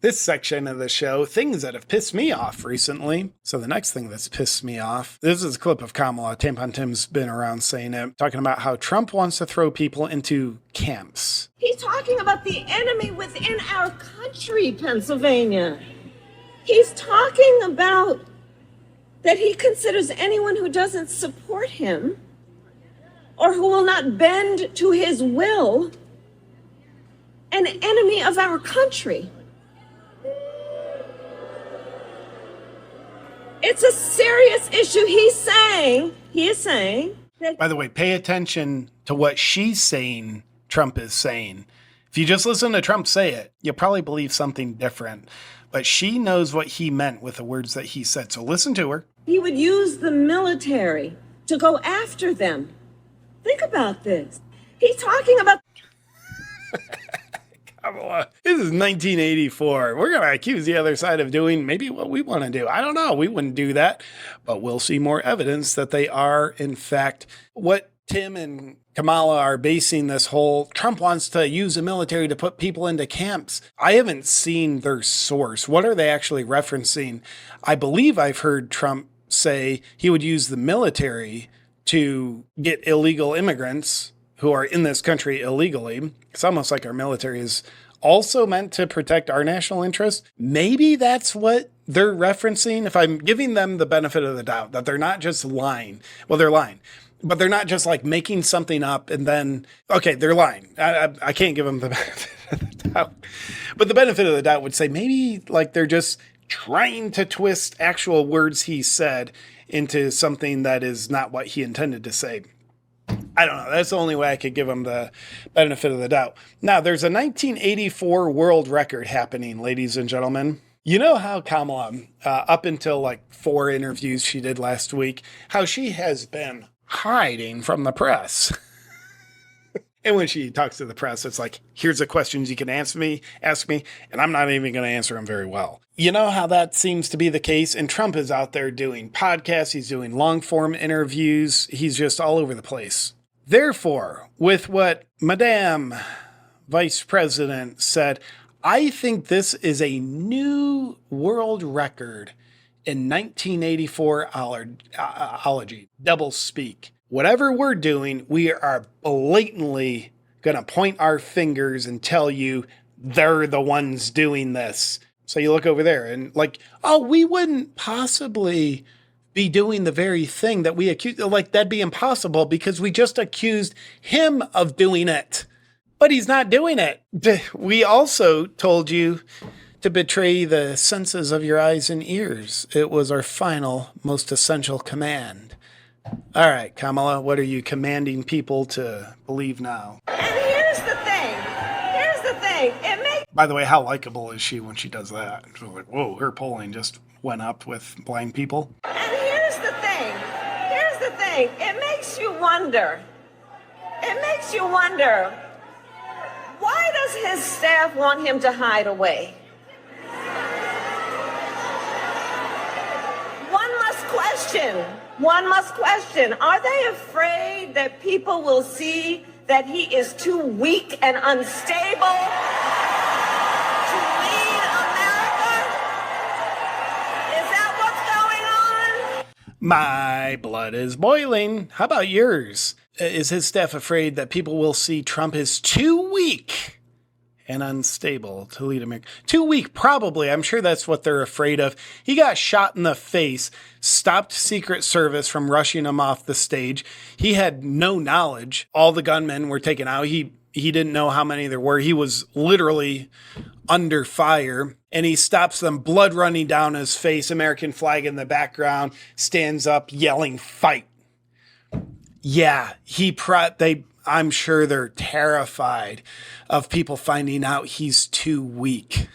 this section of the show, things that have pissed me off recently. So the next thing that's pissed me off, this is a clip of Kamala. Tampon Tim's been around saying it, talking about how Trump wants to throw people into camps. He's talking about the enemy within our country, Pennsylvania. He's talking about that he considers anyone who doesn't support him or who will not bend to his will an enemy of our country. It's a serious issue. He is saying that. By the way, pay attention to what she's saying Trump is saying. If you just listen to Trump say it, you'll probably believe something different. But she knows what he meant with the words that he said. So listen to her. He would use the military to go after them. Think about this. He's talking about. Kamala, this is 1984. We're going to accuse the other side of doing maybe what we want to do. I don't know. We wouldn't do that. But we'll see more evidence that they are, in fact, what Tim and Kamala are basing this whole Trump wants to use the military to put people into camps. I haven't seen their source. What are they actually referencing? I believe I've heard Trump say he would use the military to get illegal immigrants who are in this country illegally. It's almost like our military is also meant to protect our national interests. Maybe that's what they're referencing. If I'm giving them the benefit of the doubt, that they're not just lying. Well, they're lying. But they're not just like making something up and then, okay, they're lying. I can't give them the benefit of the doubt. But the benefit of the doubt would say maybe like they're just trying to twist actual words he said into something that is not what he intended to say. I don't know. That's the only way I could give him the benefit of the doubt. Now, there's a 1984 world record happening, ladies and gentlemen. You know how Kamala, up until like 4 interviews she did last week, how she has been hiding from the press. And when she talks to the press, it's like, here's the questions you can ask me, and I'm not even going to answer them very well. You know how that seems to be the case? And Trump is out there doing podcasts. He's doing long form interviews. He's just all over the place. Therefore, with what Madame Vice President said, I think this is a new world record in 1984 ology, double speak. Whatever we're doing, we are blatantly going to point our fingers and tell you they're the ones doing this. So you look over there and like, oh, we wouldn't possibly be doing the very thing that we accused. Like that'd be impossible because we just accused him of doing it, but he's not doing it. We also told you to betray the senses of your eyes and ears. It was our final, most essential command. All right, Kamala, what are you commanding people to believe now? And here's the thing. By the way, how likable is she when she does that? She's like, whoa, her polling just went up with blind people. And here's the thing. It makes you wonder. Why does his staff want him to hide away? One must question, are they afraid that people will see that he is too weak and unstable to lead America? Is that what's going on? My blood is boiling. How about yours? Is his staff afraid that people will see Trump is too weak and unstable to lead America? Too weak, probably. I'm sure that's what they're afraid of. He got shot in the face, stopped Secret Service from rushing him off the stage. He had no knowledge. All the gunmen were taken out. He didn't know how many there were. He was literally under fire, and he stops them, blood running down his face, American flag in the background, stands up yelling, "Fight." Yeah, I'm sure they're terrified of people finding out he's too weak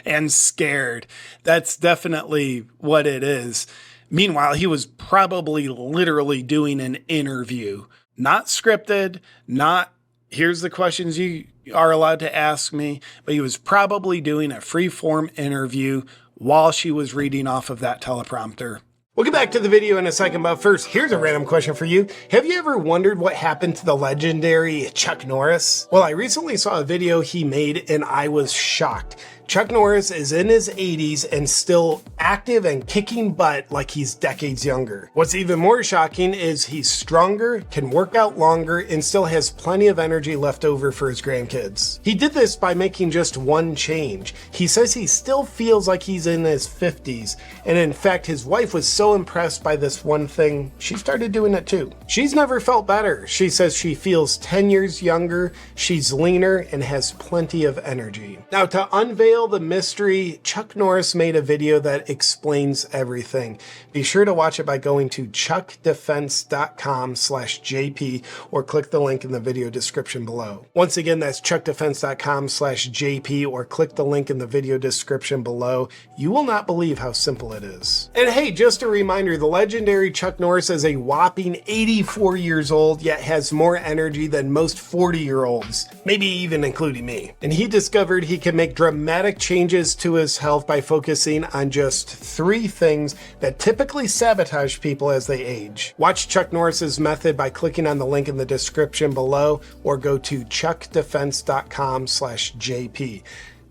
and scared. That's definitely what it is. Meanwhile, he was probably literally doing an interview, not scripted, not here's the questions you are allowed to ask me, but he was probably doing a free-form interview while she was reading off of that teleprompter. We'll get back to the video in a second, but first, here's a random question for you. Have you ever wondered what happened to the legendary Chuck Norris? Well, I recently saw a video he made and I was shocked. Chuck Norris is in his 80s and still active and kicking butt like he's decades younger. What's even more shocking is he's stronger, can work out longer, and still has plenty of energy left over for his grandkids. He did this by making just one change. He says he still feels like he's in his 50s, and in fact, his wife was so impressed by this one thing, she started doing it too. She's never felt better. She says she feels 10 years younger, she's leaner, and has plenty of energy. Now, to unveil the mystery, Chuck Norris made a video that explains everything. Be sure to watch it by going to chuckdefense.com/JP or click the link in the video description below. Once again, that's chuckdefense.com/JP or click the link in the video description below. You will not believe how simple it is. And hey, just a reminder, the legendary Chuck Norris is a whopping 84 years old, yet has more energy than most 40-year-olds, maybe even including me. And he discovered he can make dramatic changes to his health by focusing on just 3 things that typically sabotage people as they age. Watch Chuck Norris's method by clicking on the link in the description below or go to chuckdefense.com/JP.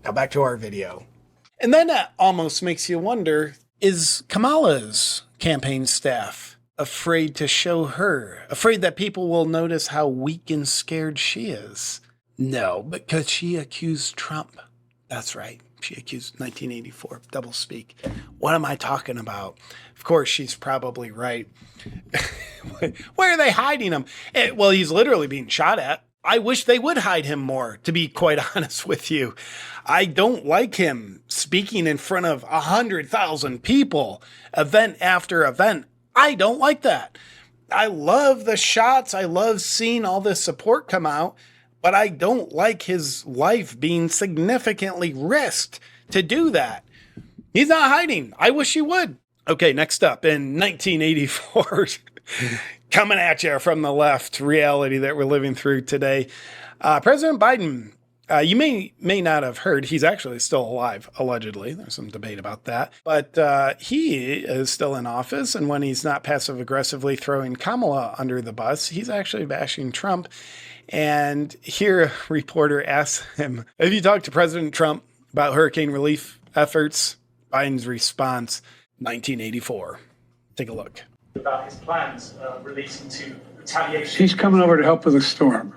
Now back to our video. And then that almost makes you wonder, is Kamala's campaign staff afraid to show her? Afraid that people will notice how weak and scared she is? No, because she accused Trump. That's right. She accused 1984, doublespeak. What am I talking about? Of course, she's probably right. Where are they hiding him? Well, he's literally being shot at. I wish they would hide him more, to be quite honest with you. I don't like him speaking in front of 100,000 people, event after event. I don't like that. I love the shots. I love seeing all this support come out. But I don't like his life being significantly risked to do that. He's not hiding. I wish he would. Okay, next up, in 1984, coming at you from the left, reality that we're living through today. President Biden, you may not have heard, he's actually still alive, allegedly. There's some debate about that. But he is still in office, and when he's not passive-aggressively throwing Kamala under the bus, he's actually bashing Trump. And here a reporter asks him, have you talked to President Trump about hurricane relief efforts? Biden's response, 1984. Take a look. About his plans relating to retaliation. He's coming over to help with the storm.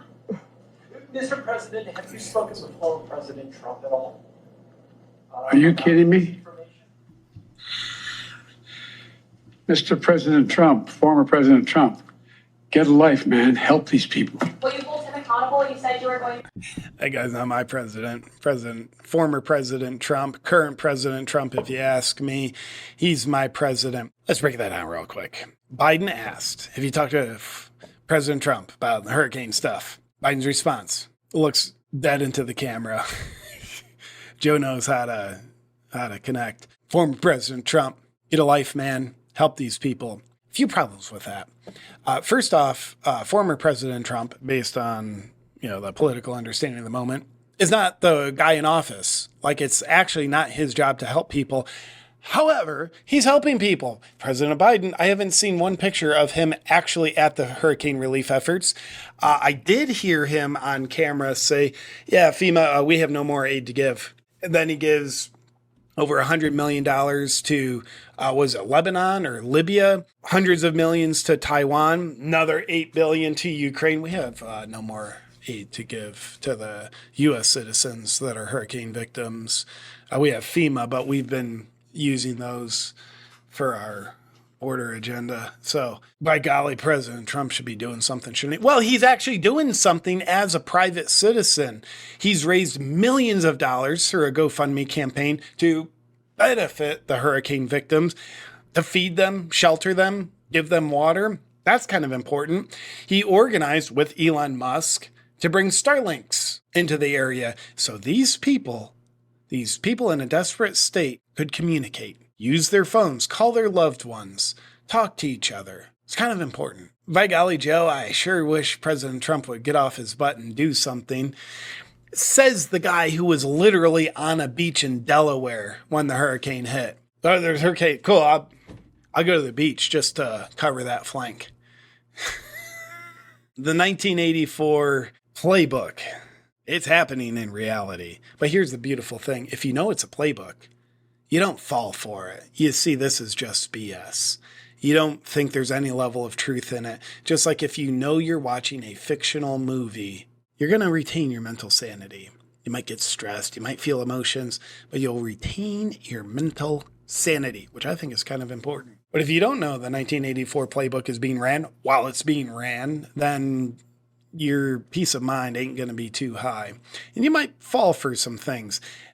Mr. President, have you spoken with former President Trump at all? Are you kidding me? Mr. President Trump, former President Trump, get a life, man. Help these people. Will you hold him accountable? You said you were going. That guy's not my president. Former President Trump, current President Trump, if you ask me, he's my president. Let's break that down real quick. Biden asked, have you talked to President Trump about the hurricane stuff? Biden's response looks dead into the camera. Joe knows how to connect. Former President Trump, get a life, man. Help these people. A few problems with that. First off, former President Trump, based on the political understanding of the moment, is not the guy in office. Like, it's actually not his job to help people. However, he's helping people. President Biden, I haven't seen one picture of him actually at the hurricane relief efforts. I did hear him on camera say, yeah, FEMA, we have no more aid to give. And then he gives over $100 million to, was it Lebanon or Libya? Hundreds of millions to Taiwan, another $8 billion to Ukraine. We have no more aid to give to the U.S. citizens that are hurricane victims. We have FEMA, but we've been using those for our border agenda. So, by golly, President Trump should be doing something, shouldn't he? Well, he's actually doing something as a private citizen. He's raised millions of dollars through a GoFundMe campaign to benefit the hurricane victims, to feed them, shelter them, give them water. That's kind of important. He organized with Elon Musk to bring Starlinks into the area so these people in a desperate state could communicate, use their phones, call their loved ones, talk to each other. It's kind of important. By golly, Joe, I sure wish President Trump would get off his butt and do something. Says the guy who was literally on a beach in Delaware when the hurricane hit. Oh, there's a hurricane. Cool. I'll go to the beach just to cover that flank. The 1984 Playbook. It's happening in reality. But here's the beautiful thing. If you know it's a playbook, you don't fall for it. You see, this is just BS. You don't think there's any level of truth in it. Just like if you know you're watching a fictional movie, you're going to retain your mental sanity. You might get stressed, you might feel emotions, but you'll retain your mental sanity, which I think is kind of important. But if you don't know the 1984 playbook is being ran while it's being ran, then your peace of mind ain't going to be too high. And you might fall for some things.